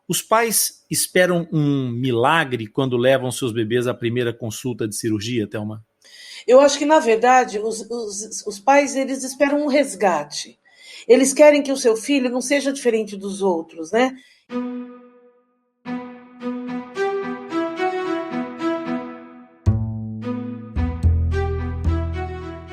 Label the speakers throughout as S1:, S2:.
S1: Os pais esperam um milagre quando levam seus bebês à primeira consulta de cirurgia, Thelma?
S2: Eu acho que, na verdade, os pais eles esperam um resgate. Eles querem que o seu filho não seja diferente dos outros, né?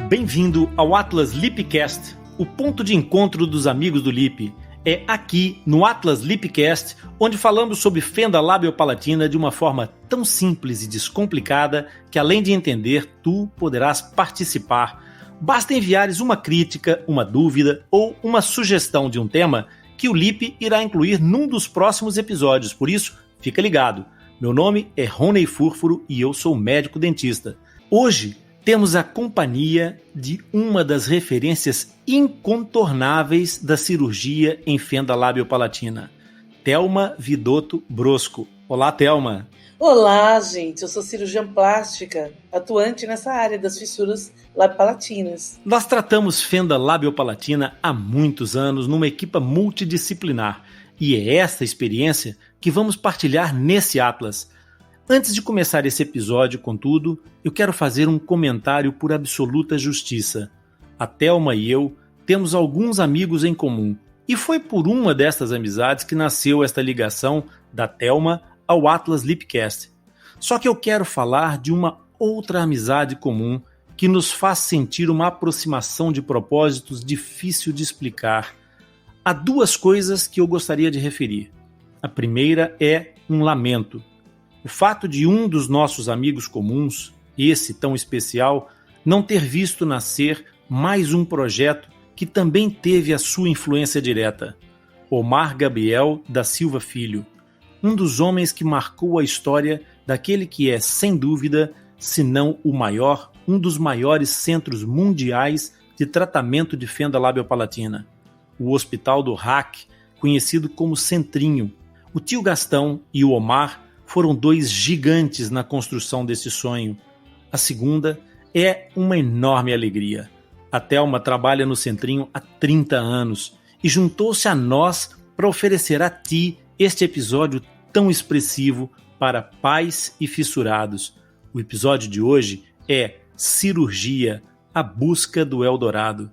S1: Bem-vindo ao Atlas Lipcast, o ponto de encontro dos amigos do Lip. É aqui no Atlas Lipcast onde falamos sobre fenda labiopalatina de uma forma tão simples e descomplicada que, além de entender, tu poderás participar. Basta enviares uma crítica, uma dúvida ou uma sugestão de um tema que o Lip irá incluir num dos próximos episódios. Por isso, fica ligado. Meu nome é Rony Furfuro e eu sou médico dentista. Hoje temos a companhia de uma das referências incontornáveis da cirurgia em fenda labiopalatina, Thelma Vidotto Brosco. Olá, Thelma.
S2: Olá, gente. Eu sou cirurgiã plástica, atuante nessa área das fissuras labiopalatinas.
S1: Nós tratamos fenda labiopalatina há muitos anos numa equipe multidisciplinar e é esta experiência que vamos partilhar nesse Atlas. Antes de começar esse episódio, contudo, eu quero fazer um comentário por absoluta justiça. A Thelma e eu temos alguns amigos em comum, e foi por uma destas amizades que nasceu esta ligação da Thelma ao Atlas Lipcast. Só que eu quero falar de uma outra amizade comum que nos faz sentir uma aproximação de propósitos difícil de explicar. Há duas coisas que eu gostaria de referir. A primeira é um lamento. O fato de um dos nossos amigos comuns, esse tão especial, não ter visto nascer mais um projeto que também teve a sua influência direta. Omar Gabriel da Silva Filho, um dos homens que marcou a história daquele que é, sem dúvida, se não o maior, um dos maiores centros mundiais de tratamento de fenda labiopalatina. O Hospital do RAC, conhecido como Centrinho. O tio Gastão e o Omar foram dois gigantes na construção desse sonho. A segunda é uma enorme alegria. A Thelma trabalha no Centrinho há 30 anos e juntou-se a nós para oferecer a ti este episódio tão expressivo para pais e fissurados. O episódio de hoje é Cirurgia, a busca do Eldorado.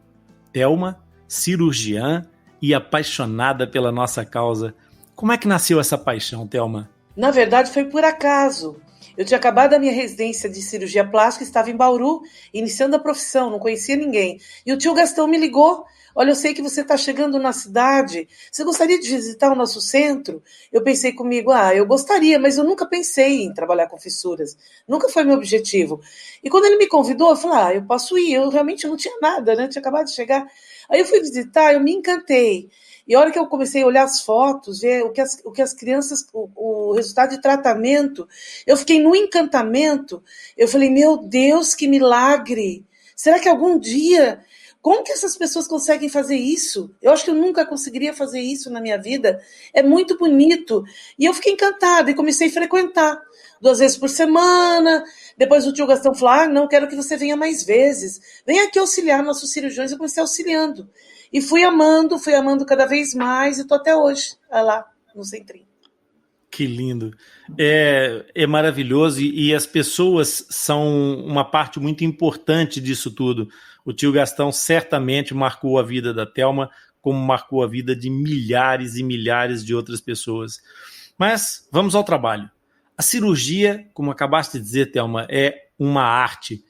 S1: Thelma, cirurgiã e apaixonada pela nossa causa. Como é que nasceu essa paixão, Thelma?
S2: Na verdade, foi por acaso. Eu tinha acabado a minha residência de cirurgia plástica, estava em Bauru, iniciando a profissão, não conhecia ninguém. E o tio Gastão me ligou. Olha, eu sei que você está chegando na cidade. Você gostaria de visitar o nosso centro? Eu pensei comigo, eu gostaria, mas eu nunca pensei em trabalhar com fissuras. Nunca foi meu objetivo. E quando ele me convidou, eu falei, eu posso ir. Eu realmente não tinha nada, né? Eu tinha acabado de chegar. Aí eu fui visitar, eu me encantei. E a hora que eu comecei a olhar as fotos, ver o que as crianças, o resultado de tratamento, eu fiquei no encantamento. Eu falei, meu Deus, que milagre! Será que algum dia, como que essas pessoas conseguem fazer isso? Eu acho que eu nunca conseguiria fazer isso na minha vida. É muito bonito. E eu fiquei encantada e comecei a frequentar 2 vezes por semana. Depois o tio Gastão falou, não, quero que você venha mais vezes. Venha aqui auxiliar nossos cirurgiões. Eu comecei auxiliando. E fui amando cada vez mais e estou até hoje lá no Centrinho.
S1: Que lindo. É maravilhoso e as pessoas são uma parte muito importante disso tudo. O tio Gastão certamente marcou a vida da Thelma como marcou a vida de milhares e milhares de outras pessoas. Mas vamos ao trabalho. A cirurgia, como acabaste de dizer, Thelma, é uma arte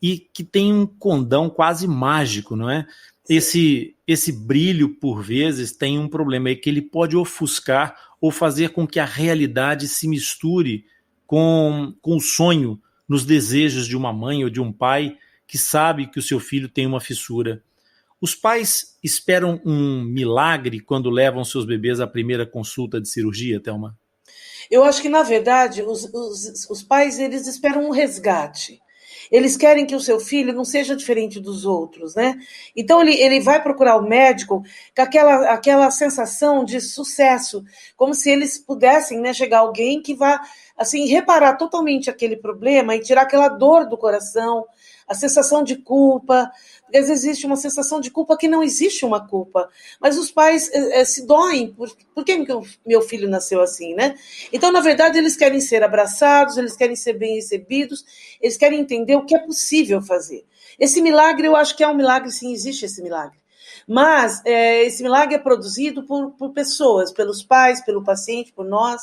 S1: e que tem um condão quase mágico, não é? Esse brilho, por vezes, tem um problema, é que ele pode ofuscar ou fazer com que a realidade se misture com o sonho, nos desejos de uma mãe ou de um pai que sabe que o seu filho tem uma fissura. Os pais esperam um milagre quando levam seus bebês à primeira consulta de cirurgia, Thelma?
S2: Eu acho que, na verdade, os pais eles esperam um resgate. Eles querem que o seu filho não seja diferente dos outros, né? Então ele vai procurar o médico com aquela sensação de sucesso, como se eles pudessem, né, chegar alguém que vá assim reparar totalmente aquele problema e tirar aquela dor do coração, a sensação de culpa, porque às vezes existe uma sensação de culpa que não existe uma culpa, mas os pais se doem, por que meu filho nasceu assim, né? Então, na verdade, eles querem ser abraçados, eles querem ser bem recebidos, eles querem entender o que é possível fazer. Esse milagre, eu acho que é um milagre, sim, existe esse milagre. Mas esse milagre é produzido por pessoas, pelos pais, pelo paciente, por nós.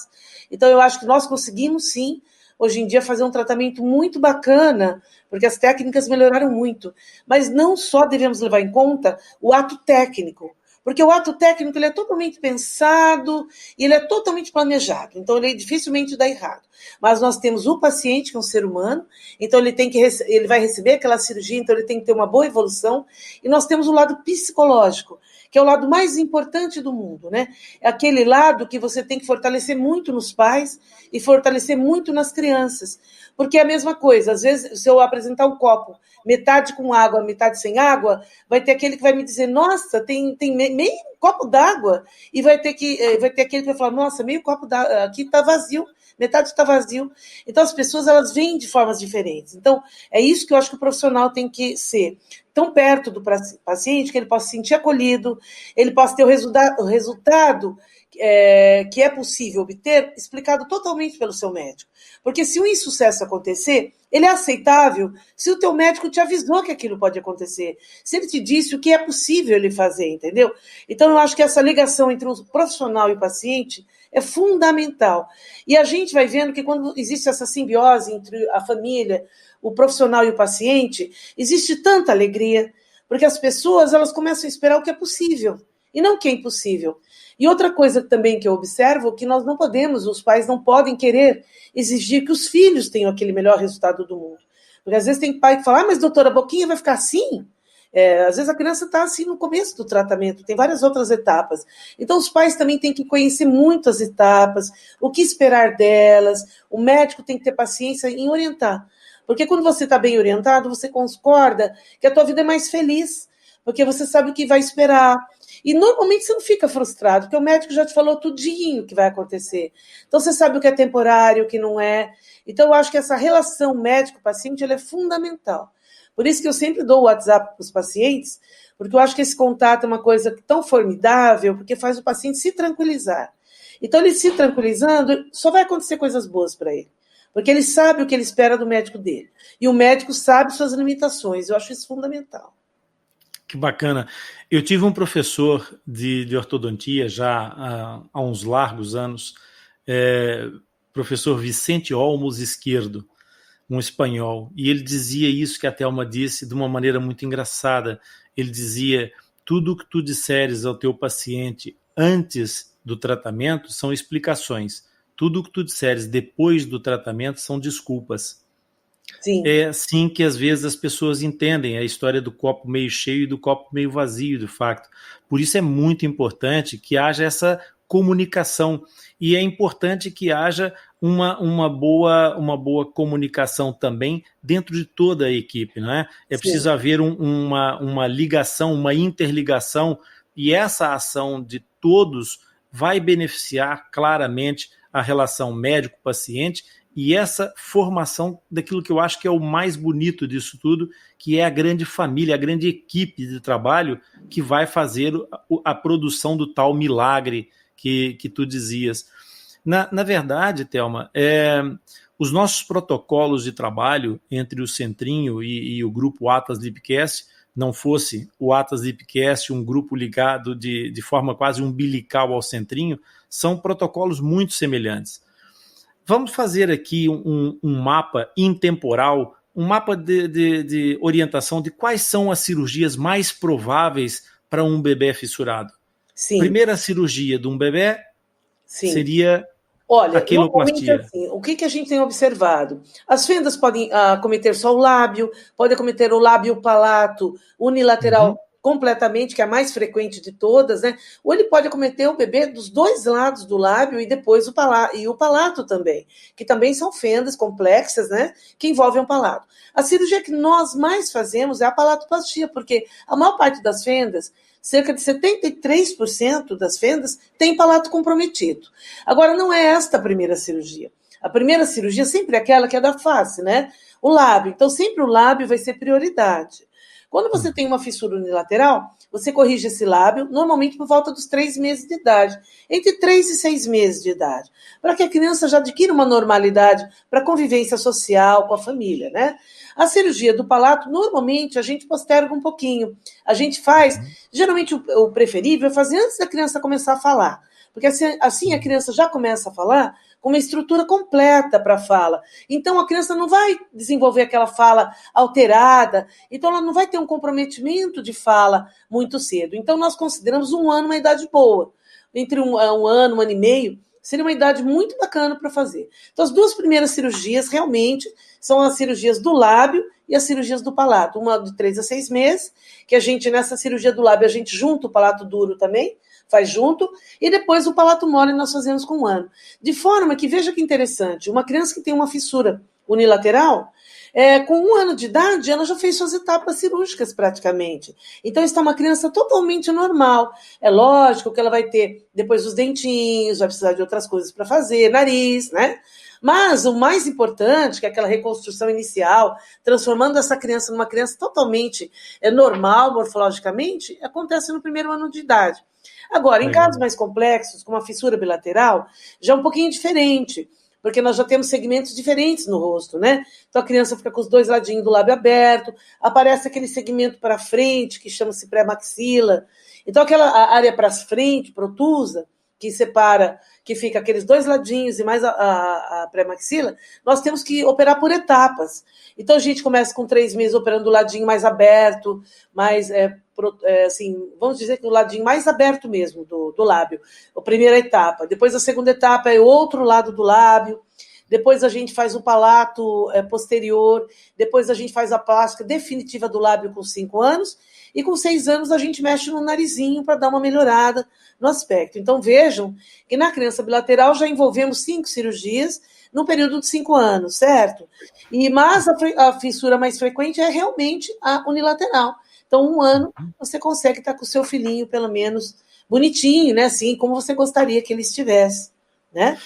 S2: Então, eu acho que nós conseguimos, sim, hoje em dia, fazer um tratamento muito bacana, porque as técnicas melhoraram muito. Mas não só devemos levar em conta o ato técnico, porque o ato técnico ele é totalmente pensado e ele é totalmente planejado, então ele dificilmente dá errado. Mas nós temos o paciente, que é um ser humano, então ele vai receber aquela cirurgia, então ele tem que ter uma boa evolução, e nós temos o lado psicológico, que é o lado mais importante do mundo, né? É aquele lado que você tem que fortalecer muito nos pais e fortalecer muito nas crianças, porque é a mesma coisa, às vezes, se eu apresentar um copo, metade com água, metade sem água, vai ter aquele que vai me dizer, nossa, tem meio copo d'água, e vai ter aquele que vai falar, nossa, meio copo d'água, aqui está vazio, metade está vazio. Então, as pessoas, elas vêm de formas diferentes. Então, é isso que eu acho que o profissional tem que ser tão perto do paciente, que ele possa se sentir acolhido, ele possa ter o resultado que é possível obter, explicado totalmente pelo seu médico. Porque se um insucesso acontecer, ele é aceitável se o teu médico te avisou que aquilo pode acontecer, se ele te disse o que é possível ele fazer, entendeu? Então, eu acho que essa ligação entre o profissional e o paciente é fundamental. E a gente vai vendo que quando existe essa simbiose entre a família, o profissional e o paciente, existe tanta alegria, porque as pessoas elas começam a esperar o que é possível, e não o que é impossível. E outra coisa também que eu observo, que nós não podemos, os pais não podem querer exigir que os filhos tenham aquele melhor resultado do mundo. Porque às vezes tem pai que fala, mas doutora, a boquinha vai ficar assim? Às vezes a criança está assim no começo do tratamento, tem várias outras etapas. Então os pais também têm que conhecer muito as etapas, o que esperar delas, o médico tem que ter paciência em orientar. Porque quando você está bem orientado, você concorda que a tua vida é mais feliz, porque você sabe o que vai esperar. E normalmente você não fica frustrado, porque o médico já te falou tudinho que vai acontecer. Então você sabe o que é temporário, o que não é. Então eu acho que essa relação médico-paciente ela é fundamental. Por isso que eu sempre dou o WhatsApp para os pacientes, porque eu acho que esse contato é uma coisa tão formidável, porque faz o paciente se tranquilizar. Então ele se tranquilizando, só vai acontecer coisas boas para ele. Porque ele sabe o que ele espera do médico dele. E o médico sabe suas limitações. Eu acho isso fundamental.
S1: Que bacana. Eu tive um professor de ortodontia já há uns largos anos, professor Vicente Olmos Esquerdo, um espanhol, e ele dizia isso que a Thelma disse de uma maneira muito engraçada. Ele dizia, tudo o que tu disseres ao teu paciente antes do tratamento são explicações. Tudo o que tu disseres depois do tratamento são desculpas.
S2: Sim.
S1: É assim que às vezes as pessoas entendem a história do copo meio cheio e do copo meio vazio, de fato. Por isso é muito importante que haja essa comunicação, e é importante que haja uma boa comunicação também dentro de toda a equipe, não é? É preciso haver uma ligação, uma interligação, e essa ação de todos vai beneficiar claramente a relação médico-paciente e essa formação daquilo que eu acho que é o mais bonito disso tudo, que é a grande família, a grande equipe de trabalho que vai fazer a produção do tal milagre que tu dizias. Na verdade, Thelma, os nossos protocolos de trabalho entre o Centrinho e o grupo Atlas Lipcast, não fosse o Atlas Lipcast um grupo ligado de forma quase umbilical ao Centrinho, são protocolos muito semelhantes. Vamos fazer aqui um mapa intemporal, um mapa de orientação de quais são as cirurgias mais prováveis para um bebê fissurado.
S2: Sim.
S1: Primeira cirurgia de um bebê seria
S2: Olha,
S1: a queloplastia.
S2: Assim, o que a gente tem observado? As fendas podem acometer só o lábio, podem acometer o lábio palato unilateral completamente, que é a mais frequente de todas, né? Ou ele pode acometer o bebê dos dois lados do lábio e depois o palato também, que também são fendas complexas, né? Que envolvem o palato. A cirurgia que nós mais fazemos é a palatoplastia, porque a maior parte das fendas, cerca de 73% das fendas tem palato comprometido. Agora, não é esta a primeira cirurgia. A primeira cirurgia sempre é aquela que é da face, né? O lábio. Então, sempre o lábio vai ser prioridade. Quando você tem uma fissura unilateral, você corrige esse lábio, normalmente por volta dos 3 meses de idade. Entre 3 e 6 meses de idade. Para que a criança já adquira uma normalidade para a convivência social com a família, né? A cirurgia do palato, normalmente, a gente posterga um pouquinho. A gente faz, geralmente o preferível é fazer antes da criança começar a falar. Porque assim a criança já começa a falar com uma estrutura completa para a fala. Então, a criança não vai desenvolver aquela fala alterada, então ela não vai ter um comprometimento de fala muito cedo. Então, nós consideramos 1 ano uma idade boa. Entre um ano e meio, seria uma idade muito bacana para fazer. Então, as 2 primeiras cirurgias, realmente, são as cirurgias do lábio e as cirurgias do palato. Uma de 3 a 6 meses, que a gente, nessa cirurgia do lábio, a gente junta o palato duro também, faz junto, e depois o palato mole nós fazemos com 1 ano. De forma que, veja que interessante, uma criança que tem uma fissura unilateral, com 1 ano de idade, ela já fez suas etapas cirúrgicas praticamente. Então, está uma criança totalmente normal. É lógico que ela vai ter depois os dentinhos, vai precisar de outras coisas para fazer, nariz, né? Mas o mais importante, que é aquela reconstrução inicial, transformando essa criança numa criança totalmente normal, morfologicamente, acontece no 1º ano de idade. Agora, em casos mais complexos, como a fissura bilateral, já é um pouquinho diferente, porque nós já temos segmentos diferentes no rosto, né? Então a criança fica com os 2 ladinhos do lábio aberto, aparece aquele segmento para frente, que chama-se pré-maxila. Então aquela área para frente, protusa, que separa, que fica aqueles 2 ladinhos e mais a pré-maxila, nós temos que operar por etapas. Então a gente começa com 3 meses operando o ladinho mais aberto, mais, assim, vamos dizer que o ladinho mais aberto mesmo do lábio, a primeira etapa. Depois a segunda etapa é o outro lado do lábio. Depois a gente faz o palato posterior, depois a gente faz a plástica definitiva do lábio com 5 anos, e com 6 anos a gente mexe no narizinho para dar uma melhorada no aspecto. Então vejam que na criança bilateral já envolvemos 5 cirurgias no período de 5 anos, certo? Mas a fissura mais frequente é realmente a unilateral. Então 1 ano você consegue estar com o seu filhinho pelo menos bonitinho, né? Assim como você gostaria que ele estivesse, né?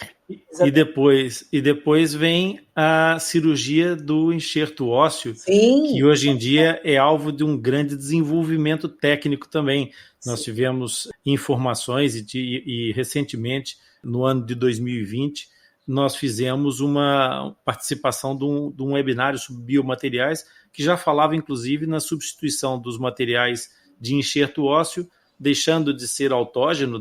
S1: E depois vem a cirurgia do enxerto ósseo,
S2: Sim,
S1: que hoje em dia é alvo de um grande desenvolvimento técnico também. Sim. Nós tivemos informações e recentemente, no ano de 2020, nós fizemos uma participação de um webinário sobre biomateriais que já falava, inclusive, na substituição dos materiais de enxerto ósseo, deixando de ser autógeno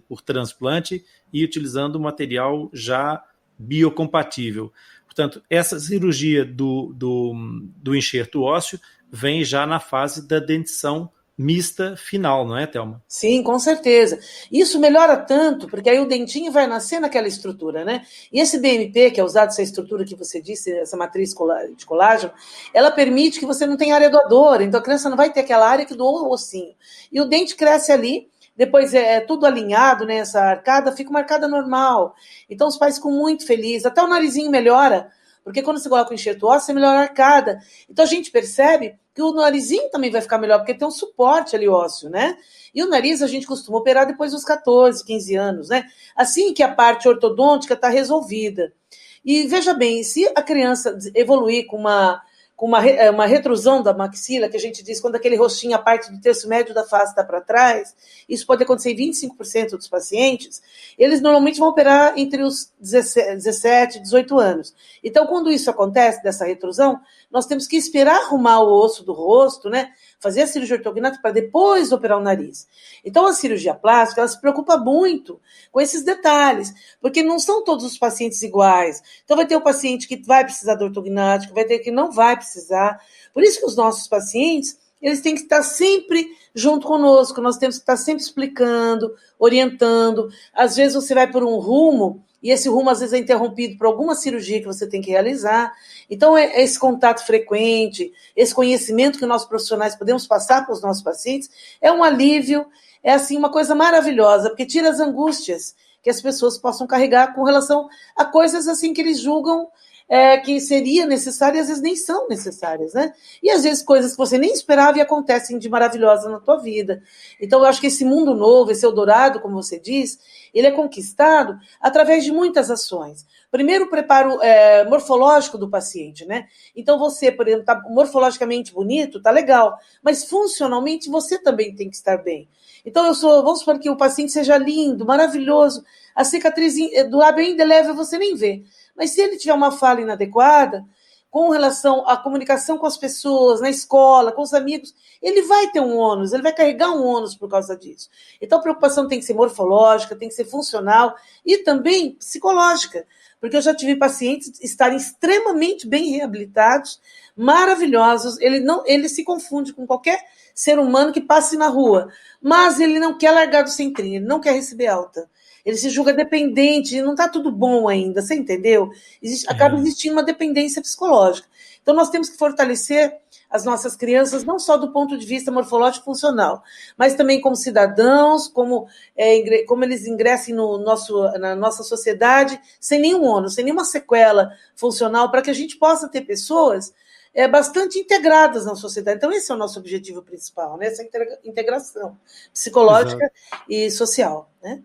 S1: por transplante e utilizando material já biocompatível. Portanto, essa cirurgia do enxerto ósseo vem já na fase da dentição mista final, não é, Thelma?
S2: Sim, com certeza. Isso melhora tanto, porque aí o dentinho vai nascer naquela estrutura, né? E esse BMP, que é usado, essa estrutura que você disse, essa matriz de colágeno, ela permite que você não tenha área doadora, então a criança não vai ter aquela área que doou o ossinho. E o dente cresce ali, depois é tudo alinhado, né? Essa arcada fica uma arcada normal. Então os pais ficam muito felizes, até o narizinho melhora, porque quando você coloca o enxerto ósseo, você melhora a arcada. Então a gente percebe que o narizinho também vai ficar melhor, porque tem um suporte ali ósseo, né? E o nariz a gente costuma operar depois dos 14, 15 anos, né? Assim que a parte ortodôntica está resolvida. E veja bem, se a criança evoluir com uma retrusão da maxila, que a gente diz quando aquele rostinho, a parte do terço médio da face está para trás, isso pode acontecer em 25% dos pacientes, eles normalmente vão operar entre os 17 e 18 anos. Então, quando isso acontece, dessa retrusão, nós temos que esperar arrumar o osso do rosto, né? Fazer a cirurgia ortognática para depois operar o nariz. Então, a cirurgia plástica, ela se preocupa muito com esses detalhes, porque não são todos os pacientes iguais. Então, vai ter o paciente que vai precisar do ortognático, vai ter que não vai precisar. Por isso que os nossos pacientes, eles têm que estar sempre junto conosco, nós temos que estar sempre explicando, orientando. Às vezes você vai por um rumo, e esse rumo às vezes é interrompido por alguma cirurgia que você tem que realizar. Então, esse contato frequente, esse conhecimento que nós profissionais podemos passar para os nossos pacientes, é um alívio, é assim uma coisa maravilhosa, porque tira as angústias que as pessoas possam carregar com relação a coisas assim que eles julgam que seria necessária e às vezes nem são necessárias, né? E às vezes coisas que você nem esperava e acontecem de maravilhosa na tua vida. Então eu acho que esse mundo novo, esse Eldorado, como você diz, ele é conquistado através de muitas ações. Primeiro, o preparo morfológico do paciente, né? Então você, por exemplo, está morfologicamente bonito, tá legal, mas funcionalmente você também tem que estar bem. Então vamos supor que o paciente seja lindo, maravilhoso, a cicatriz do lábio ainda é leve, você nem vê. Mas se ele tiver uma fala inadequada, com relação à comunicação com as pessoas, na escola, com os amigos, ele vai ter um ônus, ele vai carregar um ônus por causa disso. Então a preocupação tem que ser morfológica, tem que ser funcional e também psicológica, porque eu já tive pacientes estarem extremamente bem reabilitados, maravilhosos, ele se confunde com qualquer ser humano que passe na rua, mas ele não quer largar do centrinho, ele não quer receber alta. Ele se julga dependente, não está tudo bom ainda, você entendeu? Acaba existindo uma dependência psicológica. Então, nós temos que fortalecer as nossas crianças, não só do ponto de vista morfológico funcional, mas também como cidadãos, como eles ingressem na nossa sociedade, sem nenhum ônus, sem nenhuma sequela funcional, para que a gente possa ter pessoas bastante integradas na sociedade. Então, esse é o nosso objetivo principal, né? Essa integração psicológica e social, né?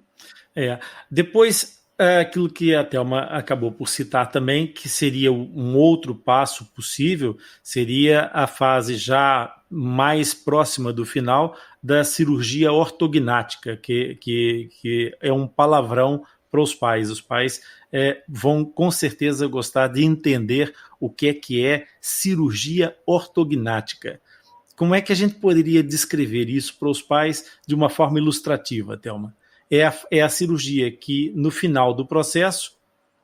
S1: Depois, aquilo que a Thelma acabou por citar também, que seria um outro passo possível, seria a fase já mais próxima do final da cirurgia ortognática, que é um palavrão para os pais. Os pais vão com certeza gostar de entender o que é cirurgia ortognática. Como é que a gente poderia descrever isso para os pais de uma forma ilustrativa, Thelma? É a cirurgia que, no final do processo,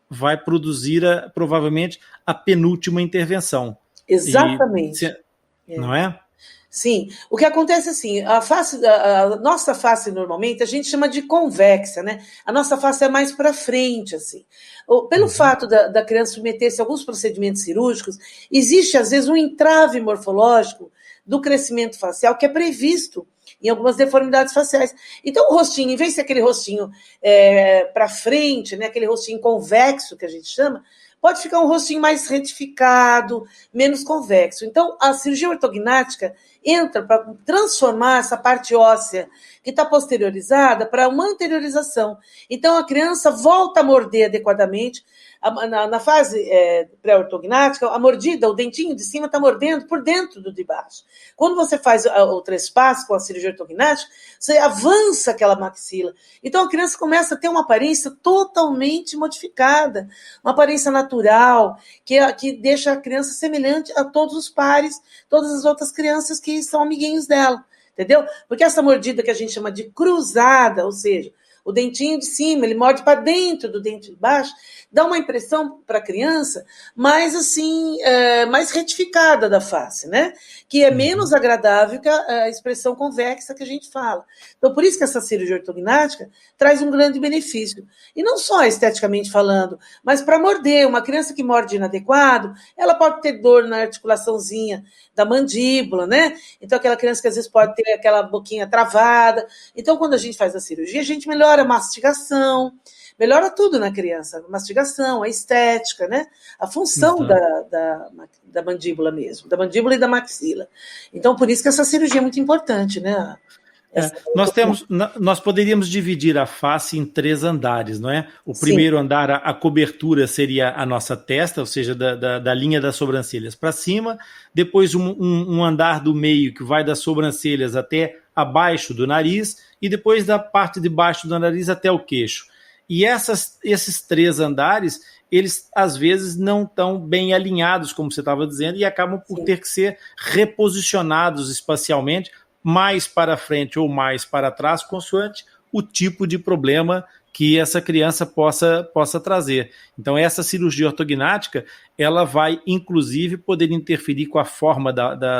S1: vai produzir, provavelmente, a penúltima intervenção.
S2: Exatamente.
S1: Não é?
S2: Sim. O que acontece assim, a nossa face, normalmente, a gente chama de convexa, né? A nossa face é mais para frente, assim. Pelo fato da criança submeter-se a alguns procedimentos cirúrgicos, existe, às vezes, um entrave morfológico do crescimento facial que é previsto em algumas deformidades faciais. Então, o rostinho, em vez de ser aquele rostinho para frente, né, aquele rostinho convexo que a gente chama, pode ficar um rostinho mais retificado, menos convexo. Então, a cirurgia ortognática entra para transformar essa parte óssea que está posteriorizada para uma anteriorização. Então, a criança volta a morder adequadamente. Na fase pré-ortognática, a mordida, o dentinho de cima está mordendo por dentro do de baixo. Quando você faz o trespasse com a cirurgia ortognática, você avança aquela maxila. Então a criança começa a ter uma aparência totalmente modificada, uma aparência natural, que deixa a criança semelhante a todos os pares, todas as outras crianças que são amiguinhos dela, entendeu? Porque essa mordida que a gente chama de cruzada, ou seja, o dentinho de cima, ele morde para dentro do dente de baixo, dá uma impressão para a criança mais assim, mais retificada da face, né? Que é menos agradável que a expressão convexa que a gente fala. Então, por isso que essa cirurgia ortognática traz um grande benefício. E não só esteticamente falando, mas para morder. Uma criança que morde inadequado, ela pode ter dor na articulaçãozinha da mandíbula, né? Então, aquela criança que às vezes pode ter aquela boquinha travada. Então, quando a gente faz a cirurgia, a gente melhora a mastigação, melhora tudo na criança, a mastigação, a estética, né? A função da mandíbula mesmo, da mandíbula e da maxila. Então, por isso que essa cirurgia é muito importante, né?
S1: Nós poderíamos dividir a face em 3 andares, não é? O primeiro andar, a cobertura seria a nossa testa, ou seja, da linha das sobrancelhas para cima, depois um andar do meio que vai das sobrancelhas até abaixo do nariz e depois da parte de baixo do nariz até o queixo. E esses 3 andares, eles às vezes não estão bem alinhados, como você estava dizendo, e acabam por ter que ser reposicionados espacialmente, mais para frente ou mais para trás, consoante o tipo de problema que essa criança possa trazer. Então, essa cirurgia ortognática, ela vai, inclusive, poder interferir com a forma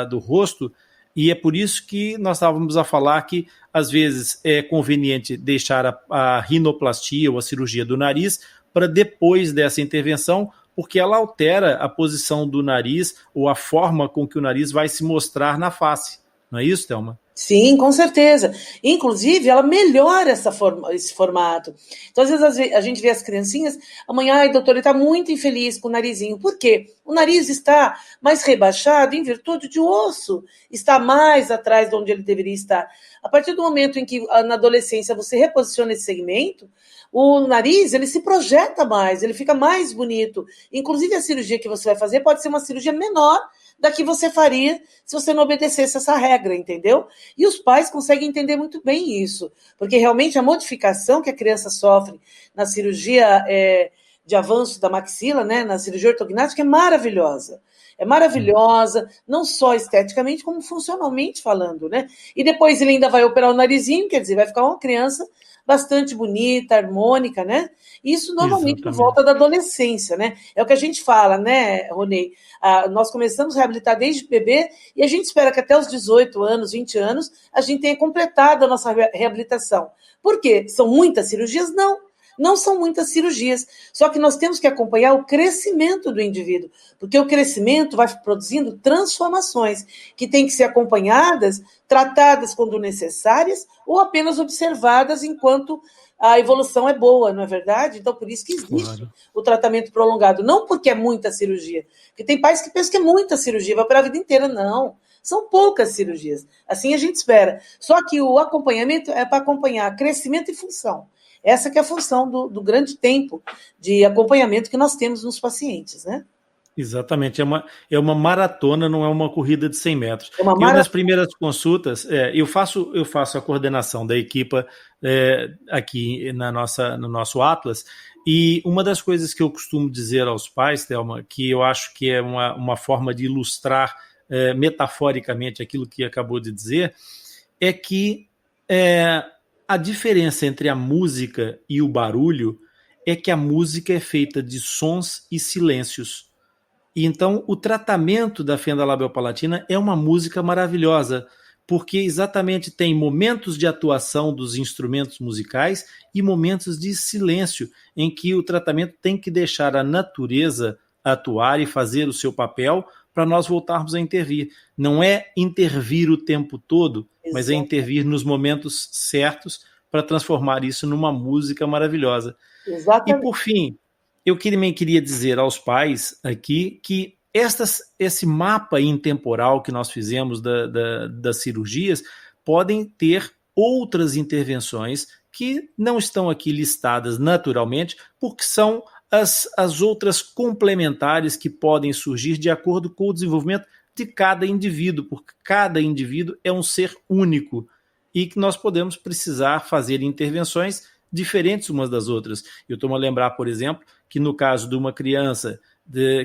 S1: do rosto, e é por isso que nós estávamos a falar que, às vezes, é conveniente deixar a rinoplastia ou a cirurgia do nariz para depois dessa intervenção, porque ela altera a posição do nariz ou a forma com que o nariz vai se mostrar na face. Não é isso, Thelma?
S2: Sim, com certeza. Inclusive, ela melhora esse formato. Então, às vezes, a gente vê as criancinhas, amanhã, ai, doutor, ele está muito infeliz com o narizinho. Por quê? O nariz está mais rebaixado em virtude de o osso, está mais atrás de onde ele deveria estar. A partir do momento em que, na adolescência, você reposiciona esse segmento, o nariz, ele se projeta mais, ele fica mais bonito. Inclusive, a cirurgia que você vai fazer pode ser uma cirurgia menor da que você faria se você não obedecesse essa regra, entendeu? E os pais conseguem entender muito bem isso, porque realmente a modificação que a criança sofre na cirurgia de avanço da maxila, né, na cirurgia ortognática, é maravilhosa. É maravilhosa, não só esteticamente, como funcionalmente falando, né? E depois ele ainda vai operar o narizinho, quer dizer, vai ficar uma criança bastante bonita, harmônica, né? Isso normalmente por volta da adolescência, né? É o que a gente fala, né, Ronei? Nós começamos a reabilitar desde bebê e a gente espera que até os 18 anos, 20 anos, a gente tenha completado a nossa reabilitação. Por quê? São muitas cirurgias? Não. Não são muitas cirurgias, só que nós temos que acompanhar o crescimento do indivíduo, porque o crescimento vai produzindo transformações que têm que ser acompanhadas, tratadas quando necessárias ou apenas observadas enquanto a evolução é boa, não é verdade? Então, por isso que existe o tratamento prolongado, não porque é muita cirurgia, porque tem pais que pensam que é muita cirurgia, vai para a vida inteira, não. São poucas cirurgias, assim a gente espera. Só que o acompanhamento é para acompanhar crescimento e função. Essa que é a função do grande tempo de acompanhamento que nós temos nos pacientes, né?
S1: Exatamente, é uma maratona, não é uma corrida de 100 metros. Nas primeiras consultas, eu faço a coordenação da equipa aqui no nosso Atlas, e uma das coisas que eu costumo dizer aos pais, Thelma, que eu acho que é uma forma de ilustrar metaforicamente aquilo que acabou de dizer, é que a diferença entre a música e o barulho é que a música é feita de sons e silêncios. E então o tratamento da fenda labiopalatina é uma música maravilhosa, porque exatamente tem momentos de atuação dos instrumentos musicais e momentos de silêncio, em que o tratamento tem que deixar a natureza atuar e fazer o seu papel para nós voltarmos a intervir. Não é intervir o tempo todo, mas é intervir nos momentos certos para transformar isso numa música maravilhosa.
S2: Exatamente.
S1: E, por fim, eu também queria dizer aos pais aqui que esse mapa intemporal que nós fizemos das cirurgias podem ter outras intervenções que não estão aqui listadas naturalmente, porque são as outras complementares que podem surgir de acordo com o desenvolvimento de cada indivíduo, porque cada indivíduo é um ser único e que nós podemos precisar fazer intervenções diferentes umas das outras. Eu estou a lembrar, por exemplo, que no caso de uma criança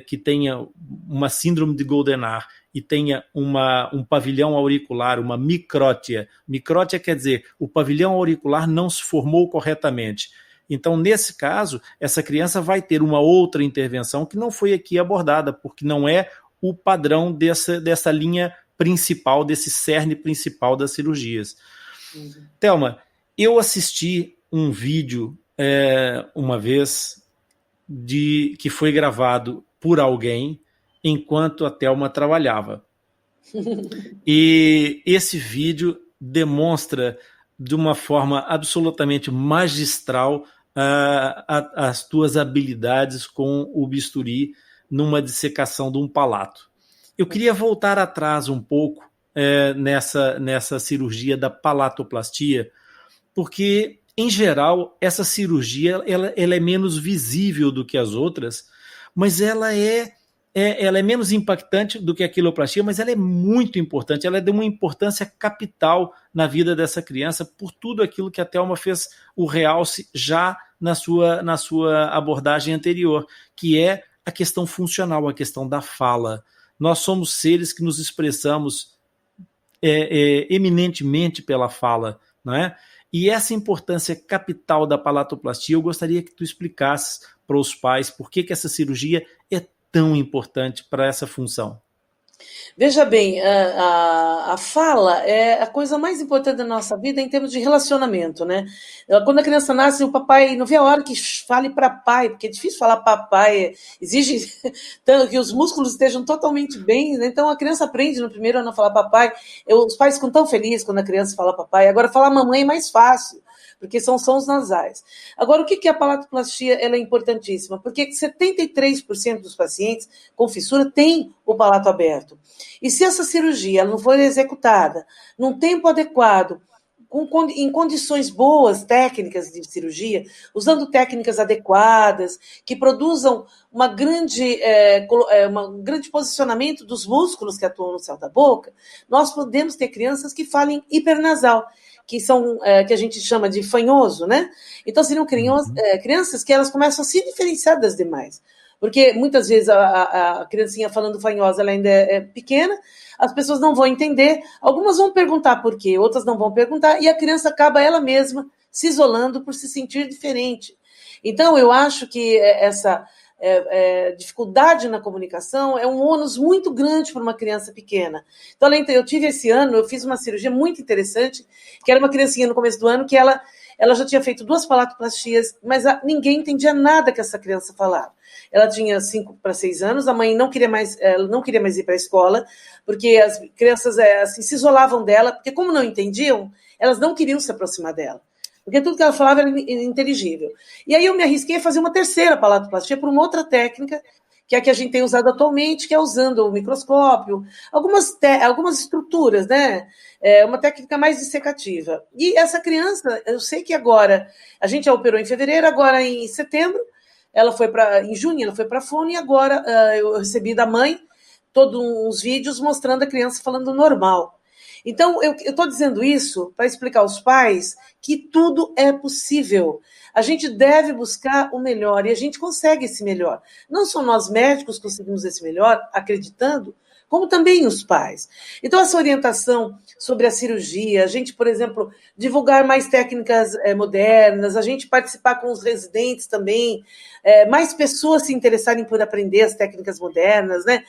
S1: que tenha uma síndrome de Goldenhar e tenha um pavilhão auricular, uma micrótia. Micrótia quer dizer o pavilhão auricular não se formou corretamente. Então, nesse caso, essa criança vai ter uma outra intervenção que não foi aqui abordada, porque não é o padrão dessa linha principal, desse cerne principal das cirurgias. Thelma, eu assisti um vídeo uma vez que foi gravado por alguém enquanto a Thelma trabalhava. E esse vídeo demonstra de uma forma absolutamente magistral as tuas habilidades com o bisturi numa dissecação de um palato. Eu queria voltar atrás um pouco nessa cirurgia da palatoplastia, porque, em geral, essa cirurgia ela é menos visível do que as outras, mas ela é menos impactante do que a quiloplastia, mas ela é muito importante, ela é de uma importância capital na vida dessa criança por tudo aquilo que a Thelma fez o realce já na sua abordagem anterior, que é a questão funcional, a questão da fala. Nós somos seres que nos expressamos eminentemente pela fala, não é? E essa importância capital da palatoplastia, eu gostaria que tu explicasses para os pais por que essa cirurgia é tão importante para essa função.
S2: Veja bem, a fala é a coisa mais importante da nossa vida em termos de relacionamento, né? Quando a criança nasce, o papai não vê a hora que fale para pai, porque é difícil falar papai, exige que os músculos estejam totalmente bem, né? Então a criança aprende no primeiro ano a falar papai. Os pais ficam tão felizes quando a criança fala papai. Agora, falar mamãe é mais fácil, porque são sons nasais. Agora, o que é a palatoplastia? Ela é importantíssima, porque 73% dos pacientes com fissura têm o palato aberto. E se essa cirurgia não for executada num tempo adequado, em condições boas, técnicas de cirurgia, usando técnicas adequadas, que produzam um grande posicionamento dos músculos que atuam no céu da boca, nós podemos ter crianças que falem hipernasal, que a gente chama de fanhoso, né? Então, seriam crianças que elas começam a se diferenciar das demais. Porque muitas vezes a criancinha falando fanhosa, ela ainda é pequena, as pessoas não vão entender, algumas vão perguntar por quê, outras não vão perguntar, e a criança acaba ela mesma se isolando por se sentir diferente. Então, eu acho que essa dificuldade na comunicação é um ônus muito grande para uma criança pequena. Então, eu tive esse ano, eu fiz uma cirurgia muito interessante, que era uma criancinha no começo do ano, que ela já tinha feito 2 palatoplastias, mas ninguém entendia nada que essa criança falava. Ela tinha 5 para 6 anos, a mãe não queria mais ir para a escola, porque as crianças assim, se isolavam dela, porque como não entendiam, elas não queriam se aproximar dela. Porque tudo que ela falava era inteligível. E aí eu me arrisquei a fazer uma terceira palatoplastia por uma outra técnica, que é a que a gente tem usado atualmente, que é usando o microscópio, algumas estruturas, né? Uma técnica mais dissecativa. E essa criança, eu sei que agora, a gente a operou em fevereiro, agora em setembro, em junho ela foi para a fono, e agora eu recebi da mãe todos uns vídeos mostrando a criança falando normal. Então, eu estou dizendo isso para explicar aos pais que tudo é possível. A gente deve buscar o melhor e a gente consegue esse melhor. Não só nós médicos conseguimos esse melhor, acreditando, como também os pais. Então, essa orientação sobre a cirurgia, a gente, por exemplo, divulgar mais técnicas modernas, a gente participar com os residentes também, mais pessoas se interessarem por aprender as técnicas modernas, né?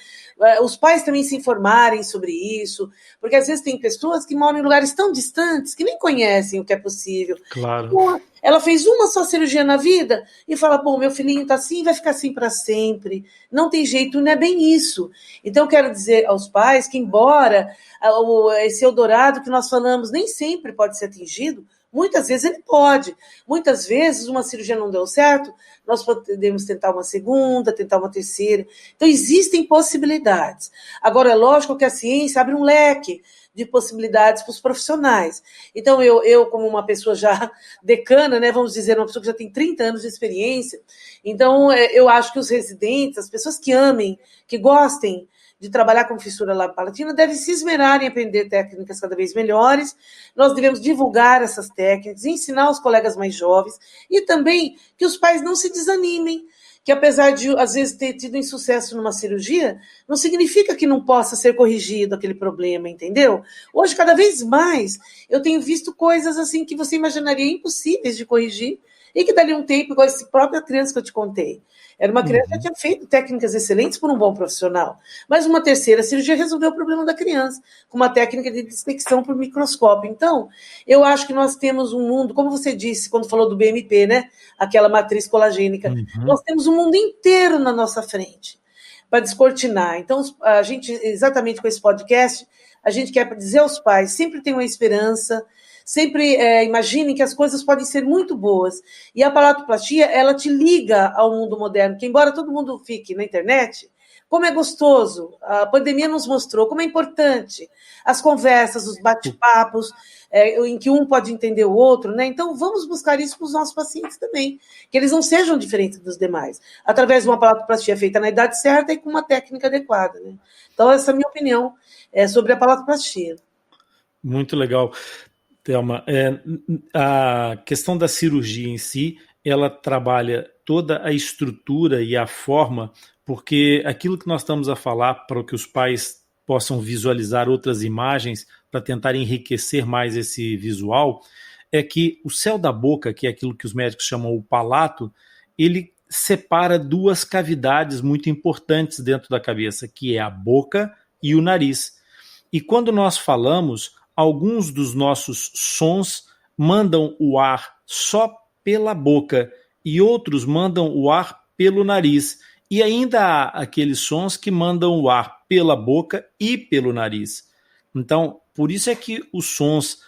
S2: Os pais também se informarem sobre isso, porque às vezes tem pessoas que moram em lugares tão distantes que nem conhecem o que é possível.
S1: Claro.
S2: Então, ela fez uma só cirurgia na vida e fala, bom, meu filhinho está assim, vai ficar assim para sempre. Não tem jeito, não é bem isso. Então, eu quero dizer aos pais que, embora esse Eldorado que nós falamos nem sempre pode ser atingido, muitas vezes ele pode. Muitas vezes uma cirurgia não deu certo, nós podemos tentar uma segunda, tentar uma terceira. Então, existem possibilidades. Agora, é lógico que a ciência abre um leque de possibilidades para os profissionais. Então, eu como uma pessoa já decana, né, vamos dizer, uma pessoa que já tem 30 anos de experiência, então eu acho que os residentes, as pessoas que amem, que gostem de trabalhar com fissura labiopalatina, devem se esmerar em aprender técnicas cada vez melhores. Nós devemos divulgar essas técnicas, ensinar os colegas mais jovens e também que os pais não se desanimem, que apesar de, às vezes, ter tido insucesso numa cirurgia, não significa que não possa ser corrigido aquele problema, entendeu? Hoje, cada vez mais, eu tenho visto coisas assim que você imaginaria impossíveis de corrigir e que dali um tempo, igual essa própria criança que eu te contei. Era uma criança que tinha feito técnicas excelentes por um bom profissional, mas uma terceira cirurgia resolveu o problema da criança, com uma técnica de dissecção por microscópio. Então, eu acho que nós temos um mundo, como você disse, quando falou do BMP, né? Aquela matriz colagênica, nós temos um mundo inteiro na nossa frente para descortinar. Então, a gente, exatamente com esse podcast, a gente quer dizer aos pais, sempre tem uma esperança, sempre imaginem que as coisas podem ser muito boas. E a palatoplastia, ela te liga ao mundo moderno, que embora todo mundo fique na internet, como é gostoso, a pandemia nos mostrou como é importante as conversas, os bate-papos, em que um pode entender o outro, né? Então, vamos buscar isso para os nossos pacientes também, que eles não sejam diferentes dos demais, através de uma palatoplastia feita na idade certa e com uma técnica adequada, né? Então, essa é a minha opinião sobre a palatoplastia.
S1: Muito legal. Thelma, a questão da cirurgia em si, ela trabalha toda a estrutura e a forma, porque aquilo que nós estamos a falar para que os pais possam visualizar outras imagens para tentar enriquecer mais esse visual, é que o céu da boca, que é aquilo que os médicos chamam o palato, ele separa 2 cavidades muito importantes dentro da cabeça, que é a boca e o nariz. E quando nós falamos, alguns dos nossos sons mandam o ar só pela boca e outros mandam o ar pelo nariz. E ainda há aqueles sons que mandam o ar pela boca e pelo nariz. Então, por isso é que os sons,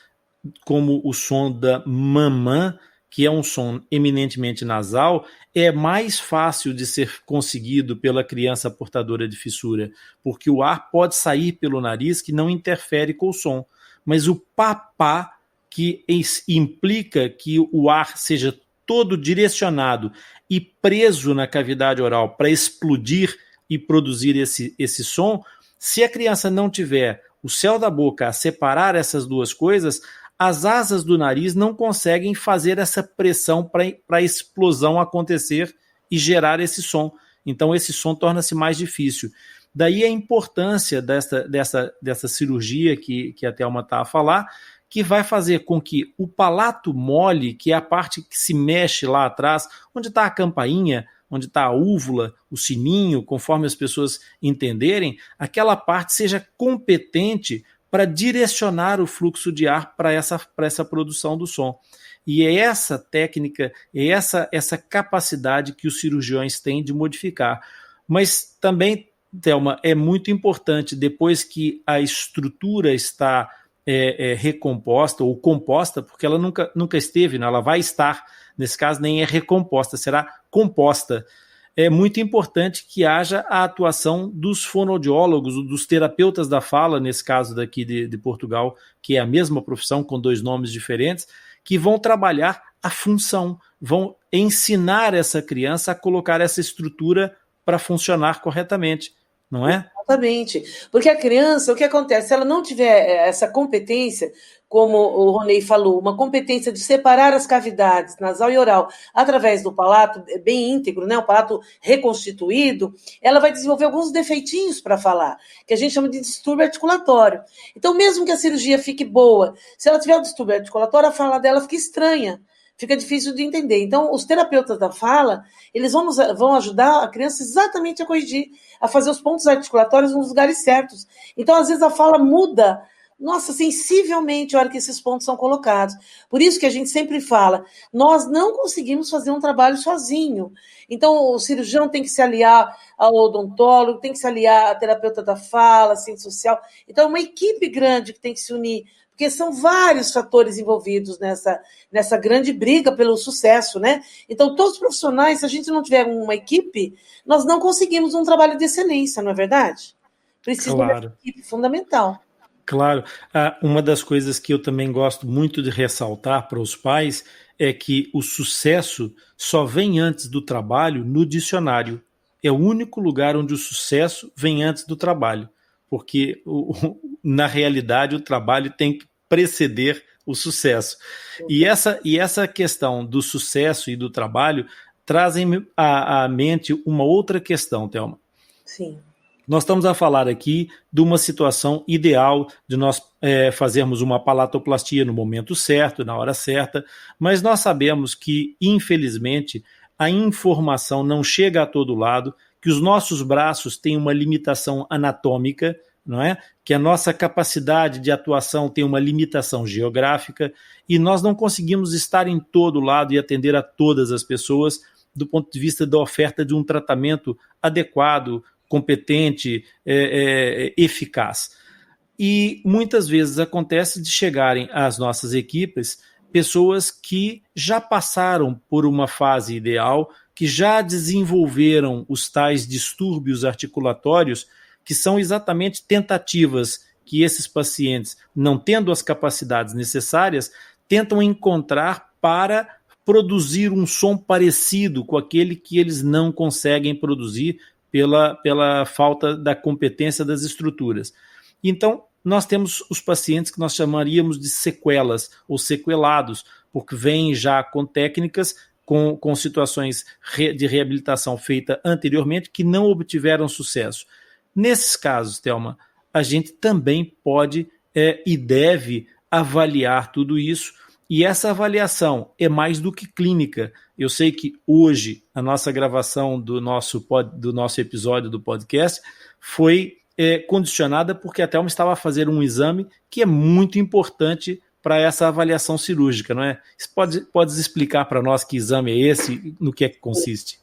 S1: como o som da mamã, que é um som eminentemente nasal, é mais fácil de ser conseguido pela criança portadora de fissura, porque o ar pode sair pelo nariz que não interfere com o som. Mas o papá, que implica que o ar seja todo direcionado e preso na cavidade oral para explodir e produzir esse som, se a criança não tiver o céu da boca a separar essas duas coisas, as asas do nariz não conseguem fazer essa pressão para a explosão acontecer e gerar esse som. Então esse som torna-se mais difícil. Daí a importância dessa cirurgia que a Thelma está a falar, que vai fazer com que o palato mole, que é a parte que se mexe lá atrás, onde está a campainha, onde está a úvula, o sininho, conforme as pessoas entenderem, aquela parte seja competente para direcionar o fluxo de ar para essa produção do som. E é essa técnica, é essa capacidade que os cirurgiões têm de modificar. Mas também, Thelma, é muito importante, depois que a estrutura está recomposta ou composta, porque ela nunca esteve, né? Ela vai estar, nesse caso nem é recomposta, será composta. É muito importante que haja a atuação dos fonoaudiólogos, dos terapeutas da fala, nesse caso daqui de Portugal, que é a mesma profissão com 2 nomes diferentes, que vão trabalhar a função, vão ensinar essa criança a colocar essa estrutura para funcionar corretamente, não é?
S2: Exatamente. Porque a criança, o que acontece? Se ela não tiver essa competência, como o Ronei falou, uma competência de separar as cavidades nasal e oral através do palato bem íntegro, né, o palato reconstituído, ela vai desenvolver alguns defeitinhos para falar, que a gente chama de distúrbio articulatório. Então, mesmo que a cirurgia fique boa, se ela tiver o distúrbio articulatório, a fala dela fica estranha, fica difícil de entender. Então, os terapeutas da fala, eles vão ajudar a criança exatamente a corrigir, a fazer os pontos articulatórios nos lugares certos. Então, às vezes, a fala muda, sensivelmente a hora que esses pontos são colocados. Por isso que a gente sempre fala, nós não conseguimos fazer um trabalho sozinho. Então, o cirurgião tem que se aliar ao odontólogo, tem que se aliar à terapeuta da fala, ciência social. Então, é uma equipe grande que tem que se unir, porque são vários fatores envolvidos nessa grande briga pelo sucesso, né? Então, todos os profissionais, se a gente não tiver uma equipe, nós não conseguimos um trabalho de excelência, não é verdade? Precisa
S1: Claro.
S2: dessa equipe fundamental.
S1: Claro. Uma das coisas que eu também gosto muito de ressaltar para os pais é que o sucesso só vem antes do trabalho no dicionário. É o único lugar onde o sucesso vem antes do trabalho, porque na realidade o trabalho tem que preceder o sucesso. E essa questão do sucesso e do trabalho trazem à mente uma outra questão, Thelma.
S2: Sim.
S1: Nós estamos a falar aqui de uma situação ideal de nós fazermos uma palatoplastia no momento certo, na hora certa, mas nós sabemos que, infelizmente, a informação não chega a todo lado, que os nossos braços têm uma limitação anatômica, não é? Que a nossa capacidade de atuação tem uma limitação geográfica e nós não conseguimos estar em todo lado e atender a todas as pessoas do ponto de vista da oferta de um tratamento adequado, competente, eficaz. E muitas vezes acontece de chegarem às nossas equipes pessoas que já passaram por uma fase ideal, que já desenvolveram os tais distúrbios articulatórios, que são exatamente tentativas que esses pacientes, não tendo as capacidades necessárias, tentam encontrar para produzir um som parecido com aquele que eles não conseguem produzir pela falta da competência das estruturas. Então, nós temos os pacientes que nós chamaríamos de sequelas ou sequelados, porque vêm já com técnicas, com situações de reabilitação feita anteriormente que não obtiveram sucesso. Nesses casos, Thelma, a gente também pode e deve avaliar tudo isso, e essa avaliação é mais do que clínica. Eu sei que hoje a nossa gravação do nosso episódio do podcast foi condicionada porque a Thelma estava a fazer um exame que é muito importante para essa avaliação cirúrgica, não é? Pode explicar para nós que exame é esse, no que é que consiste?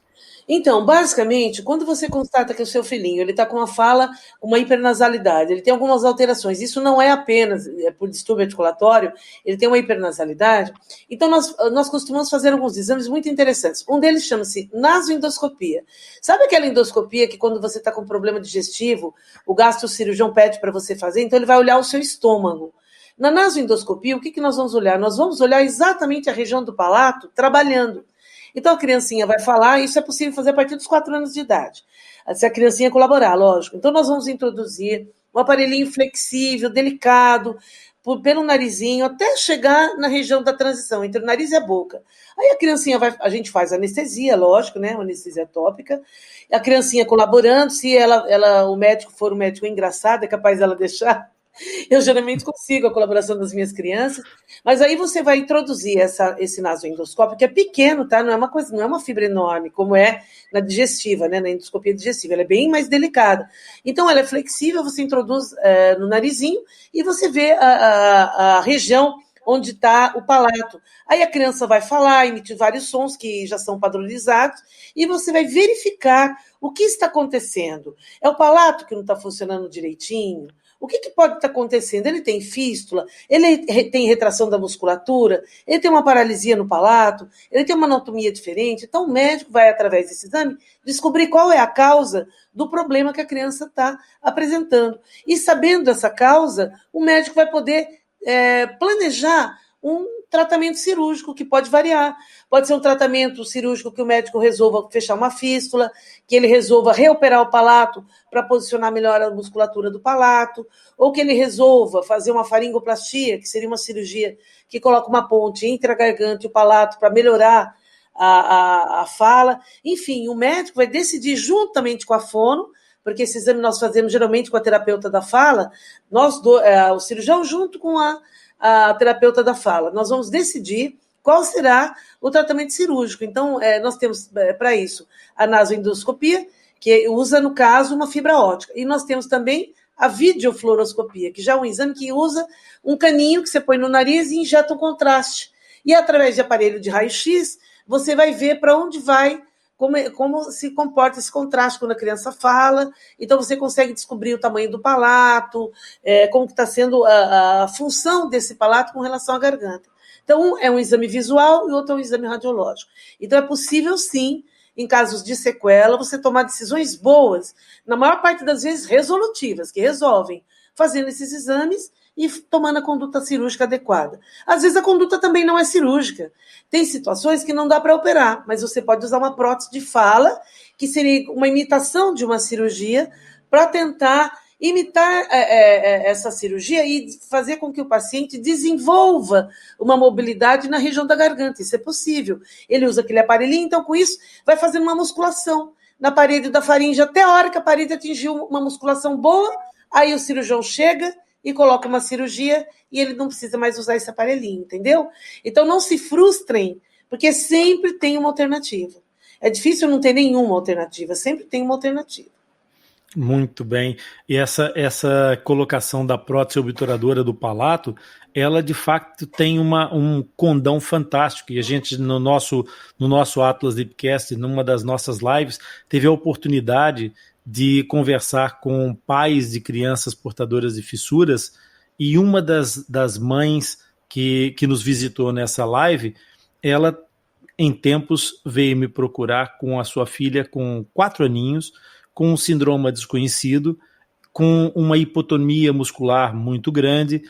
S2: Então, basicamente, quando você constata que o seu filhinho ele está com uma fala, uma hipernasalidade, ele tem algumas alterações, isso não é apenas por distúrbio articulatório, ele tem uma hipernasalidade, então nós costumamos fazer alguns exames muito interessantes. Um deles chama-se nasoendoscopia. Sabe aquela endoscopia que quando você está com problema digestivo, o gastrocirurgião pede para você fazer? Então ele vai olhar o seu estômago. Na nasoendoscopia, o que nós vamos olhar? Nós vamos olhar exatamente a região do palato trabalhando. Então a criancinha vai falar, isso é possível fazer a partir dos 4 anos de idade. Se a criancinha colaborar, lógico. Então nós vamos introduzir um aparelhinho flexível, delicado, pelo narizinho, até chegar na região da transição, entre o nariz e a boca. Aí a criancinha a gente faz anestesia, lógico, né? Uma anestesia tópica. A criancinha colaborando, se o médico for um médico engraçado, é capaz dela deixar. Eu geralmente consigo a colaboração das minhas crianças, mas aí você vai introduzir esse nasoendoscópio, que é pequeno, tá? Não é uma fibra enorme, como é na digestiva, né? Na endoscopia digestiva, ela é bem mais delicada. Então, ela é flexível, você introduz no narizinho e você vê a região onde está o palato. Aí a criança vai falar, emitir vários sons que já são padronizados, e você vai verificar o que está acontecendo. É o palato que não está funcionando direitinho? O que pode estar acontecendo? Ele tem fístula? Ele tem retração da musculatura? Ele tem uma paralisia no palato? Ele tem uma anatomia diferente? Então, o médico vai, através desse exame, descobrir qual é a causa do problema que a criança está apresentando. E, sabendo essa causa, o médico vai poder planejar um tratamento cirúrgico que pode variar. Pode ser um tratamento cirúrgico que o médico resolva fechar uma fístula, que ele resolva reoperar o palato para posicionar melhor a musculatura do palato, ou que ele resolva fazer uma faringoplastia, que seria uma cirurgia que coloca uma ponte entre a garganta e o palato para melhorar a fala. Enfim, o médico vai decidir juntamente com a fono, porque esse exame nós fazemos geralmente com a terapeuta da fala, o cirurgião junto com a terapeuta da fala. Nós vamos decidir qual será o tratamento cirúrgico. Então, nós temos para isso a nasoendoscopia, que usa, no caso, uma fibra óptica. E nós temos também a videofluoroscopia, que já é um exame que usa um caninho que você põe no nariz e injeta um contraste. E através de aparelho de raio-x, você vai ver para onde vai, como se comporta esse contraste quando a criança fala. Então, você consegue descobrir o tamanho do palato, como que está sendo a função desse palato com relação à garganta. Então, um é um exame visual e o outro é um exame radiológico. Então, é possível, sim, em casos de sequela, você tomar decisões boas, na maior parte das vezes resolutivas, que resolvem, fazendo esses exames e tomando a conduta cirúrgica adequada. Às vezes a conduta também não é cirúrgica. Tem situações que não dá para operar, mas você pode usar uma prótese de fala, que seria uma imitação de uma cirurgia, para tentar imitar essa cirurgia e fazer com que o paciente desenvolva uma mobilidade na região da garganta. Isso é possível. Ele usa aquele aparelhinho, então com isso vai fazendo uma musculação na parede da faringe até a hora que a parede atingiu uma musculação boa, aí o cirurgião chega e coloca uma cirurgia e ele não precisa mais usar esse aparelhinho, entendeu? Então não se frustrem, porque sempre tem uma alternativa. É difícil não ter nenhuma alternativa, sempre tem uma alternativa.
S1: Muito bem. E essa colocação da prótese obturadora do palato, ela de fato tem um condão fantástico. E a gente, no nosso Atlas Lipcast, numa das nossas lives, teve a oportunidade de conversar com pais de crianças portadoras de fissuras, e uma das mães que nos visitou nessa live, ela, em tempos, veio me procurar com a sua filha com 4 aninhos, com um sindroma desconhecido, com uma hipotonia muscular muito grande,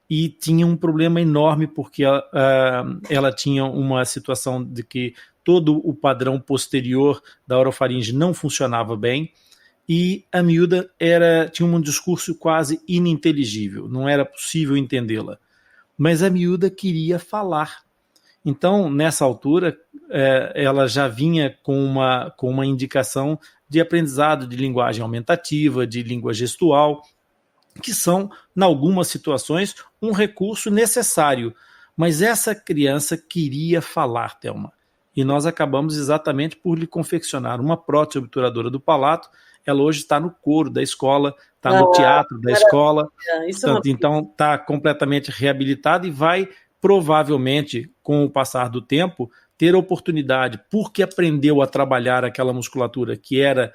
S1: e tinha um problema enorme porque ela tinha uma situação de que todo o padrão posterior da orofaringe não funcionava bem, e a miúda tinha um discurso quase ininteligível, não era possível entendê-la. Mas a miúda queria falar. Então, nessa altura, ela já vinha com uma indicação de aprendizado de linguagem aumentativa, de língua gestual, que são, em algumas situações, um recurso necessário. Mas essa criança queria falar, Thelma. e nós acabamos exatamente por lhe confeccionar uma prótese obturadora do palato. Ela hoje está no coro da escola, está no teatro da escola,
S2: Isso
S1: portanto, então está completamente reabilitada e vai provavelmente, com o passar do tempo, ter oportunidade, porque aprendeu a trabalhar aquela musculatura que era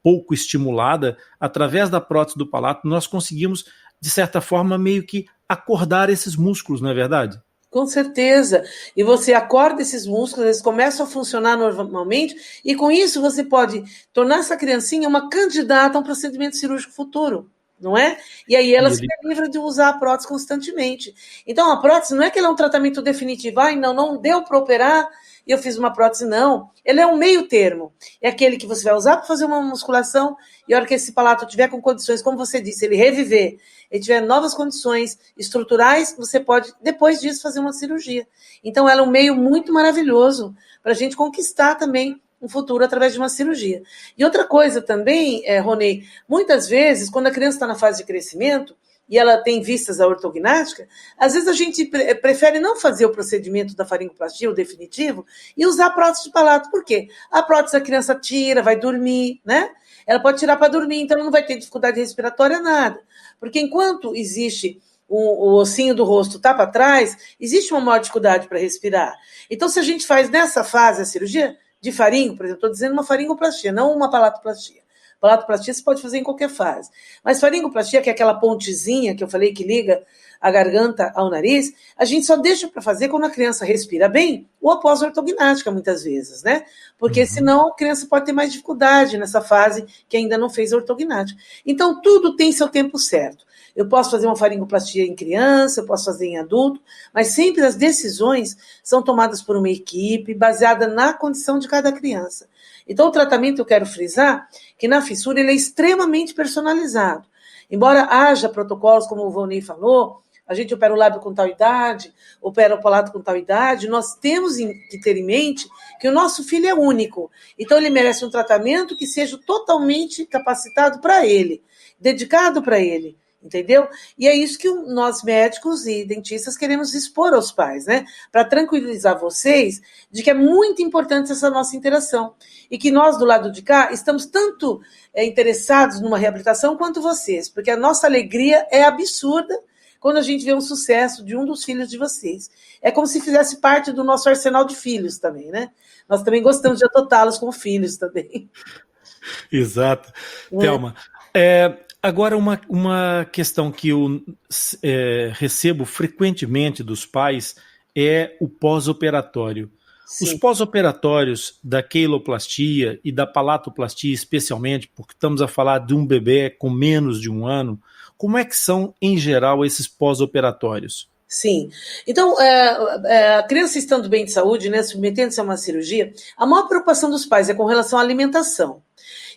S1: pouco estimulada, através da prótese do palato, nós conseguimos, de certa forma, meio que acordar esses músculos, não é verdade?
S2: Com certeza. E você acorda esses músculos, eles começam a funcionar normalmente, e com isso você pode tornar essa criancinha uma candidata a um procedimento cirúrgico futuro, não é? E aí ela se livra de usar a prótese constantemente. Então a prótese não é que ela é um tratamento definitivo, não deu para operar e eu fiz uma prótese, não. Ele é um meio termo. É aquele que você vai usar para fazer uma musculação e a hora que esse palato tiver com condições, como você disse, ele reviver, ele tiver novas condições estruturais, você pode, depois disso, fazer uma cirurgia. Então, ela é um meio muito maravilhoso para a gente conquistar também um futuro através de uma cirurgia. E outra coisa também, Ronei, muitas vezes, quando a criança está na fase de crescimento, e ela tem vistas à ortognática, às vezes a gente prefere não fazer o procedimento da faringoplastia, o definitivo, e usar a prótese de palato. Por quê? A prótese a criança tira, vai dormir, né? Ela pode tirar para dormir, então ela não vai ter dificuldade respiratória, nada. Porque enquanto existe o ossinho do rosto tá para trás, existe uma maior dificuldade para respirar. Então, se a gente faz nessa fase a cirurgia de faringo, por exemplo, estou dizendo uma faringoplastia, não uma palatoplastia. Palatoplastia você pode fazer em qualquer fase. Mas faringoplastia, que é aquela pontezinha que eu falei que liga a garganta ao nariz, a gente só deixa para fazer quando a criança respira bem ou após a ortognática, muitas vezes, né? Porque senão a criança pode ter mais dificuldade nessa fase que ainda não fez a ortognática. Então, tudo tem seu tempo certo. Eu posso fazer uma faringoplastia em criança, eu posso fazer em adulto, mas sempre as decisões são tomadas por uma equipe baseada na condição de cada criança. Então, o tratamento, eu quero frisar, que na fissura ele é extremamente personalizado. Embora haja protocolos, como o Volney falou, a gente opera o lábio com tal idade, opera o palato com tal idade, nós temos que ter em mente que o nosso filho é único. Então, ele merece um tratamento que seja totalmente capacitado para ele, dedicado para ele. Entendeu? E é isso que nós médicos e dentistas queremos expor aos pais, né? Para tranquilizar vocês de que é muito importante essa nossa interação. E que nós, do lado de cá, estamos tanto interessados numa reabilitação quanto vocês, porque a nossa alegria é absurda quando a gente vê um sucesso de um dos filhos de vocês. É como se fizesse parte do nosso arsenal de filhos também, né? Nós também gostamos de adotá-los como filhos também.
S1: Exato. Thelma, agora uma questão que eu recebo frequentemente dos pais é o pós-operatório. Sim. Os pós-operatórios da queiloplastia e da palatoplastia especialmente, porque estamos a falar de um bebê com menos de 1 ano, como é que são, em geral, esses pós-operatórios?
S2: Sim. Então, a criança estando bem de saúde, né, submetendo-se a uma cirurgia, a maior preocupação dos pais é com relação à alimentação.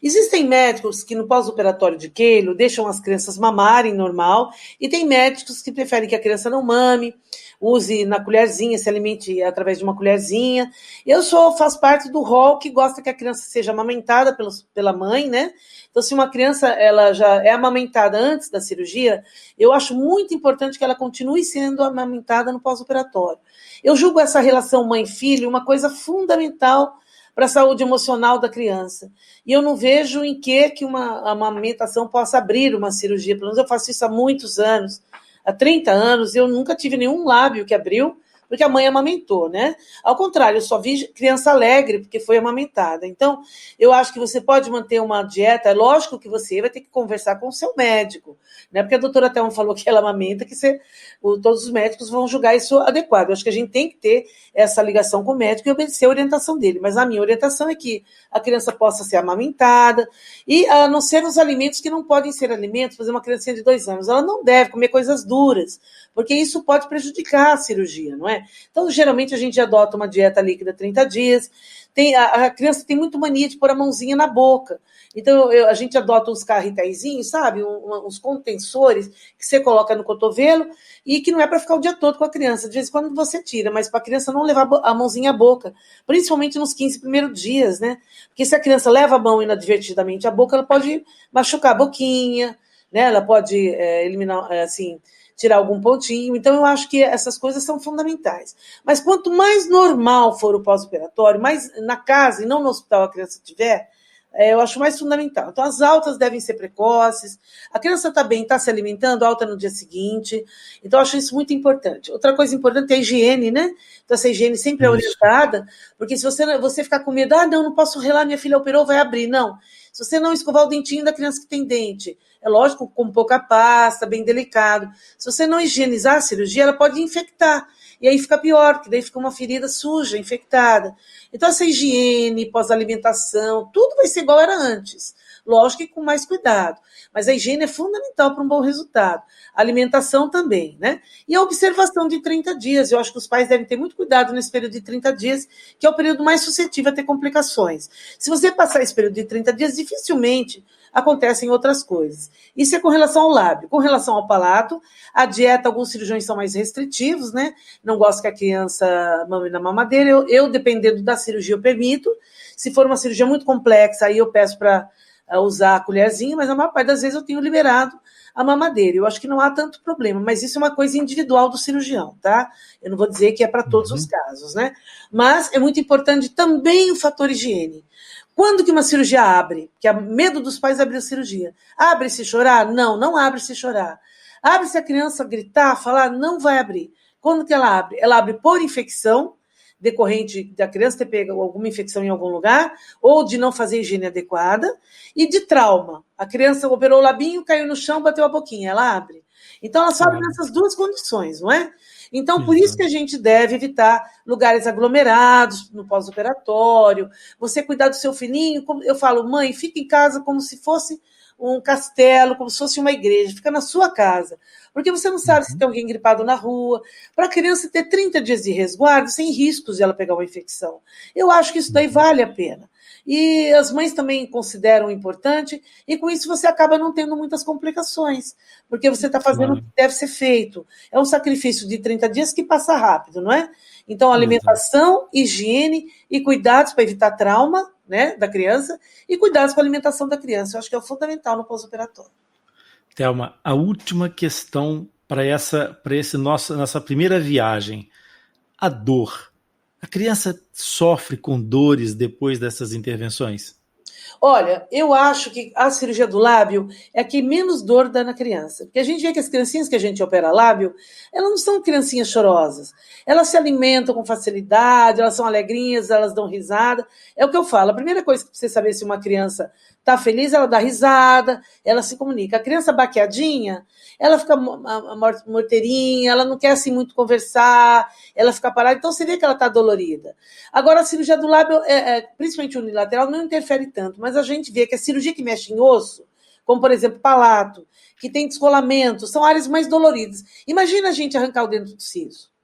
S2: Existem médicos que no pós-operatório de queilo deixam as crianças mamarem normal e tem médicos que preferem que a criança não mame, use na colherzinha, se alimente através de uma colherzinha. Eu faço parte do rol que gosta que a criança seja amamentada pela mãe, né? Então, se uma criança ela já é amamentada antes da cirurgia, eu acho muito importante que ela continue sendo amamentada no pós-operatório. Eu julgo essa relação mãe-filho uma coisa fundamental para a saúde emocional da criança. E eu não vejo em que uma amamentação possa abrir uma cirurgia. Pelo menos eu faço isso há muitos anos. Há 30 anos, eu nunca tive nenhum lábio que abriu, porque a mãe amamentou, né? Ao contrário, eu só vi criança alegre, porque foi amamentada. Então, eu acho que você pode manter uma dieta, é lógico que você vai ter que conversar com o seu médico, né? Porque a doutora Thelma falou que ela amamenta, que todos os médicos vão julgar isso adequado. Eu acho que a gente tem que ter essa ligação com o médico e obedecer a orientação dele. Mas a minha orientação é que a criança possa ser amamentada, e a não ser os alimentos que não podem ser alimentos. Por exemplo, uma criancinha de 2 anos, ela não deve comer coisas duras, porque isso pode prejudicar a cirurgia, não é? Então, geralmente, a gente adota uma dieta líquida 30 dias. A criança tem muito mania de pôr a mãozinha na boca. Então, a gente adota uns carretéisinhos, sabe? Uns contensores que você coloca no cotovelo e que não é para ficar o dia todo com a criança. De vez em quando você tira, mas para a criança não levar a mãozinha à boca. Principalmente nos 15 primeiros dias, né? Porque se a criança leva a mão inadvertidamente à boca, ela pode machucar a boquinha, né? Ela pode eliminar, assim, tirar algum pontinho. Então, eu acho que essas coisas são fundamentais. Mas quanto mais normal for o pós-operatório, mais na casa e não no hospital a criança tiver, eu acho mais fundamental. Então, as altas devem ser precoces, a criança está bem, está se alimentando, alta no dia seguinte. Então, eu acho isso muito importante. Outra coisa importante é a higiene, né? Então, essa higiene sempre é orientada, porque se você ficar com medo, não posso relar, minha filha operou, vai abrir. Não. Se você não escovar o dentinho da criança que tem dente, é lógico, com pouca pasta, bem delicado. Se você não higienizar a cirurgia, ela pode infectar. E aí fica pior, porque daí fica uma ferida suja, infectada. Então, essa higiene, pós-alimentação, tudo vai ser igual era antes. Lógico que com mais cuidado. Mas a higiene é fundamental para um bom resultado. A alimentação também, né? E a observação de 30 dias. Eu acho que os pais devem ter muito cuidado nesse período de 30 dias, que é o período mais suscetível a ter complicações. Se você passar esse período de 30 dias, dificilmente acontecem outras coisas. Isso é com relação ao lábio. Com relação ao palato, a dieta, alguns cirurgiões são mais restritivos, né? Não gosto que a criança mame na mamadeira. Eu, dependendo da cirurgia, eu permito. Se for uma cirurgia muito complexa, aí eu peço para usar a colherzinha, mas a maior parte das vezes eu tenho liberado a mamadeira. Eu acho que não há tanto problema, mas isso é uma coisa individual do cirurgião, tá? Eu não vou dizer que é para todos os casos, né? Mas é muito importante também o fator higiene. Quando que uma cirurgia abre? Que há medo dos pais abrir a cirurgia. Abre se chorar? Não, não abre se chorar. Abre se a criança gritar, falar? Não vai abrir. Quando que ela abre? Ela abre por infecção, decorrente da criança ter pego alguma infecção em algum lugar, ou de não fazer higiene adequada, e de trauma. A criança operou o labinho, caiu no chão, bateu a boquinha, ela abre. Então, ela só abre nessas duas condições, não é? Então, por isso que a gente deve evitar lugares aglomerados no pós-operatório, você cuidar do seu filhinho, como eu falo, mãe, fica em casa como se fosse um castelo, como se fosse uma igreja, fica na sua casa, porque você não sabe se tem alguém gripado na rua, para a criança ter 30 dias de resguardo, sem riscos de ela pegar uma infecção. Eu acho que isso daí vale a pena. E as mães também consideram importante, e com isso você acaba não tendo muitas complicações, porque você está fazendo o que deve ser feito. É um sacrifício de 30 dias que passa rápido, não é? Então, alimentação, higiene e cuidados para evitar trauma, né, da criança, e cuidados com a alimentação da criança. Eu acho que é o fundamental no pós-operatório.
S1: Thelma, a última questão para nossa primeira viagem. A dor. A criança sofre com dores depois dessas intervenções?
S2: Olha, eu acho que a cirurgia do lábio é a que menos dor dá na criança. Porque a gente vê que as criancinhas que a gente opera lábio, elas não são criancinhas chorosas. Elas se alimentam com facilidade, elas são alegrinhas, elas dão risada. É o que eu falo. A primeira coisa que você saber se uma criança está feliz, ela dá risada, ela se comunica. A criança baqueadinha, ela fica morteirinha, ela não quer assim muito conversar, ela fica parada, então você vê que ela está dolorida. Agora, a cirurgia do lábio, principalmente unilateral, não interfere tanto, mas a gente vê que a cirurgia que mexe em osso, como por exemplo palato, que tem descolamento, são áreas mais doloridas. Imagina a gente arrancar o dente do siso.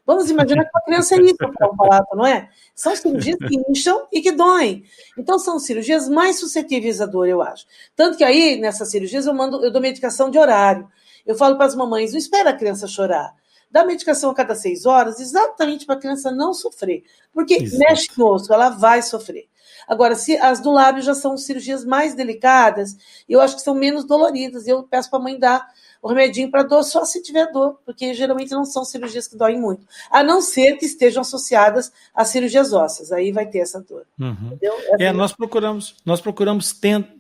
S2: Vamos imaginar que uma criança é isso para um palato, não é? São cirurgias que incham e que doem. Então, são cirurgias mais suscetíveis à dor, eu acho. Tanto que aí, nessas cirurgias, eu dou medicação de horário. Eu falo para as mamães, não espera a criança chorar. Dá medicação a cada 6 horas, exatamente para a criança não sofrer. Porque mexe no osso, ela vai sofrer. Agora, se as do lábio já são cirurgias mais delicadas, eu acho que são menos doloridas. Eu peço para a mãe dar o remedinho para dor só se tiver dor, porque geralmente não são cirurgias que doem muito. A não ser que estejam associadas às cirurgias ósseas. Aí vai ter essa dor. Entendeu?
S1: Nós procuramos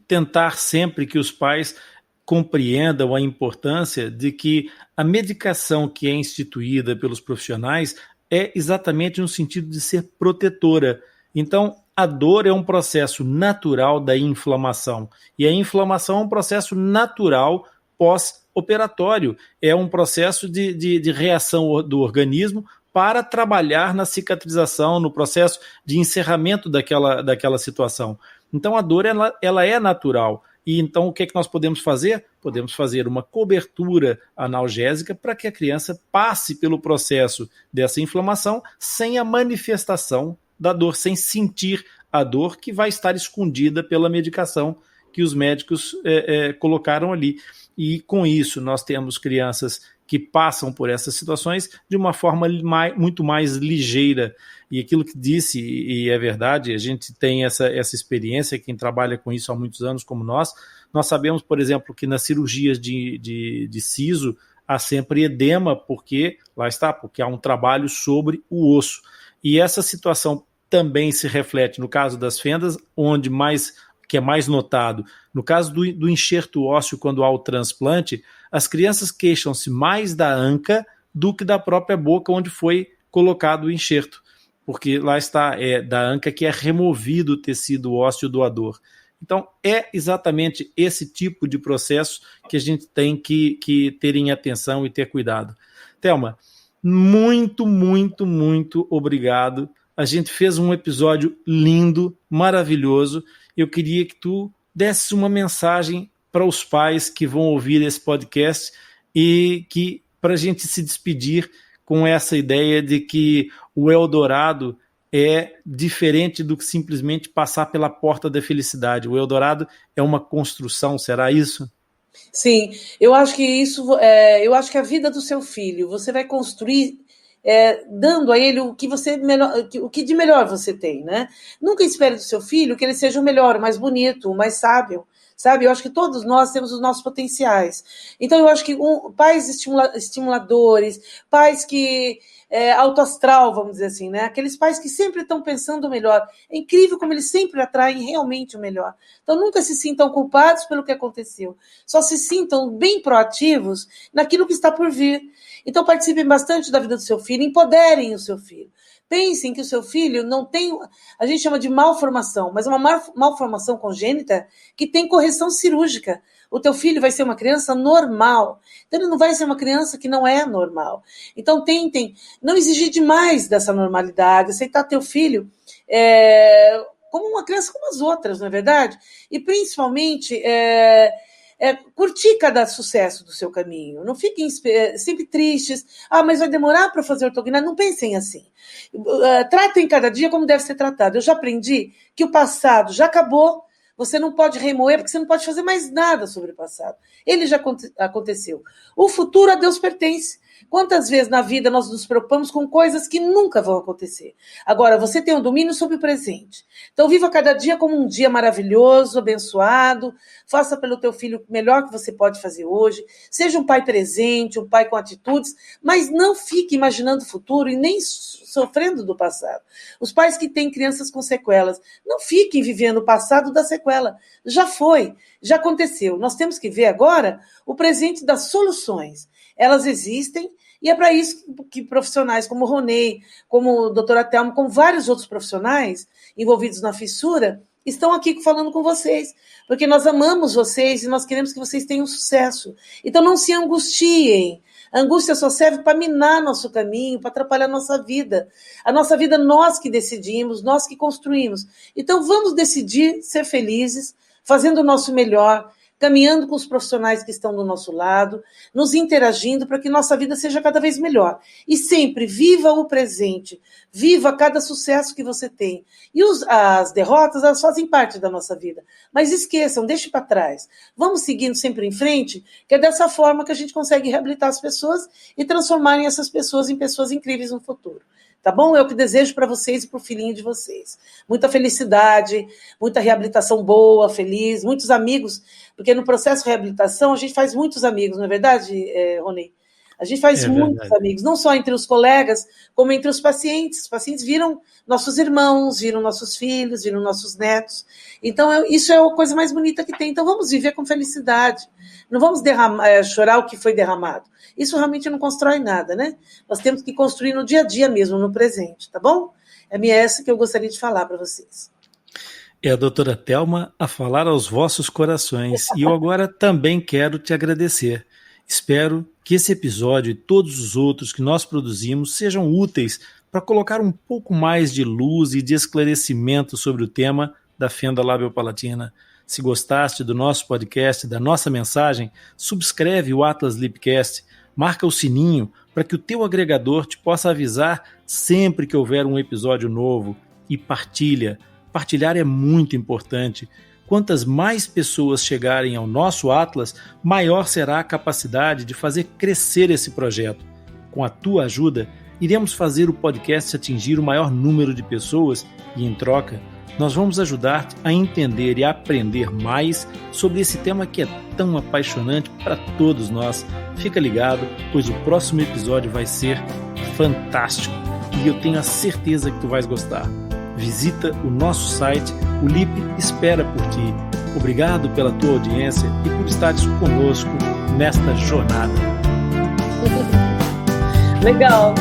S1: tentar sempre que os pais compreendam a importância de que a medicação que é instituída pelos profissionais é exatamente no sentido de ser protetora. Então, a dor é um processo natural da inflamação, e a inflamação é um processo natural pós-operatório, é um processo de reação do organismo para trabalhar na cicatrização, no processo de encerramento daquela situação. Então, a dor ela é natural. E então, o que é que nós podemos fazer? Podemos fazer uma cobertura analgésica para que a criança passe pelo processo dessa inflamação sem a manifestação da dor, sem sentir a dor que vai estar escondida pela medicação que os médicos colocaram ali. E com isso nós temos crianças que passam por essas situações de uma forma muito mais ligeira. E aquilo que disse, e é verdade, a gente tem essa experiência, quem trabalha com isso há muitos anos como nós sabemos, por exemplo, que nas cirurgias de siso, há sempre edema, porque há um trabalho sobre o osso. E essa situação também se reflete no caso das fendas, que é mais notado. No caso do enxerto ósseo, quando há o transplante, as crianças queixam-se mais da anca do que da própria boca onde foi colocado o enxerto, porque lá está, da anca que é removido o tecido ósseo doador. Então, é exatamente esse tipo de processo que a gente tem que ter em atenção e ter cuidado. Thelma, muito, muito, muito obrigado. A gente fez um episódio lindo, maravilhoso. Eu queria que tu desse uma mensagem para os pais que vão ouvir esse podcast e que, para a gente se despedir com essa ideia de que o Eldorado é diferente do que simplesmente passar pela porta da felicidade. O Eldorado é uma construção, será isso?
S2: Sim, eu acho que eu acho que a vida do seu filho você vai construir dando a ele o que de melhor você tem, né? Nunca espere do seu filho que ele seja o melhor, o mais bonito, o mais sábio, sabe? Eu acho que todos nós temos os nossos potenciais. Então eu acho que pais estimuladores, pais que alto astral, vamos dizer assim, né? Aqueles pais que sempre estão pensando o melhor. É incrível como eles sempre atraem realmente o melhor. Então nunca se sintam culpados pelo que aconteceu. Só se sintam bem proativos naquilo que está por vir. Então participem bastante da vida do seu filho, empoderem o seu filho. Pensem que o seu filho não tem, a gente chama de malformação, mas é uma malformação congênita que tem correção cirúrgica. O teu filho vai ser uma criança normal. Então ele não vai ser uma criança que não é normal. Então tentem não exigir demais dessa normalidade, aceitar teu filho como uma criança como as outras, não é verdade? E principalmente curtir cada sucesso do seu caminho. Não fiquem sempre tristes. Mas vai demorar para fazer ortognática. Não pensem assim. Tratem cada dia como deve ser tratado. Eu já aprendi que o passado já acabou. Você não pode remoer, porque você não pode fazer mais nada sobre o passado. Ele já aconteceu. O futuro a Deus pertence. Quantas vezes na vida nós nos preocupamos com coisas que nunca vão acontecer? Agora, você tem um domínio sobre o presente. Então, viva cada dia como um dia maravilhoso, abençoado. Faça pelo teu filho o melhor que você pode fazer hoje. Seja um pai presente, um pai com atitudes, mas não fique imaginando o futuro e nem sofrendo do passado. Os pais que têm crianças com sequelas, não fiquem vivendo o passado da sequela. Já foi, já aconteceu. Nós temos que ver agora o presente das soluções. Elas existem e é para isso que profissionais como o Ronei, como a doutora Thelma, como vários outros profissionais envolvidos na fissura, estão aqui falando com vocês, porque nós amamos vocês e nós queremos que vocês tenham sucesso. Então não se angustiem. A angústia só serve para minar nosso caminho, para atrapalhar a nossa vida. A nossa vida nós que decidimos, nós que construímos. Então vamos decidir ser felizes, fazendo o nosso melhor, caminhando com os profissionais que estão do nosso lado, nos interagindo para que nossa vida seja cada vez melhor. E sempre viva o presente, viva cada sucesso que você tem. E as derrotas, elas fazem parte da nossa vida. Mas esqueçam, deixe para trás. Vamos seguindo sempre em frente, que é dessa forma que a gente consegue reabilitar as pessoas e transformarem essas pessoas em pessoas incríveis no futuro. Tá bom? É o que desejo para vocês e para o filhinho de vocês. Muita felicidade, muita reabilitação boa, feliz, muitos amigos, porque no processo de reabilitação a gente faz muitos amigos, não é verdade, Rony? A gente faz muitos amigos, não só entre os colegas, como entre os pacientes. Os pacientes viram nossos irmãos, viram nossos filhos, viram nossos netos. Então, isso é a coisa mais bonita que tem. Então, vamos viver com felicidade. Não vamos chorar o que foi derramado. Isso realmente não constrói nada, né? Nós temos que construir no dia a dia mesmo, no presente, tá bom? É essa que eu gostaria de falar para vocês.
S1: É a doutora Thelma a falar aos vossos corações. E eu agora também quero te agradecer. Espero que esse episódio e todos os outros que nós produzimos sejam úteis para colocar um pouco mais de luz e de esclarecimento sobre o tema da fenda labiopalatina. Se gostaste do nosso podcast, da nossa mensagem, subscreve o Atlas Lipcast, marca o sininho para que o teu agregador te possa avisar sempre que houver um episódio novo e partilha. Partilhar é muito importante. Quantas mais pessoas chegarem ao nosso Atlas, maior será a capacidade de fazer crescer esse projeto. Com a tua ajuda, iremos fazer o podcast atingir o maior número de pessoas e, em troca, Nós vamos ajudar-te a entender e a aprender mais sobre esse tema que é tão apaixonante para todos nós. Fica ligado, pois o próximo episódio vai ser fantástico e eu tenho a certeza que tu vais gostar. Visita o nosso site, o LIP espera por ti. Obrigado pela tua audiência e por estares conosco nesta jornada.
S2: Legal.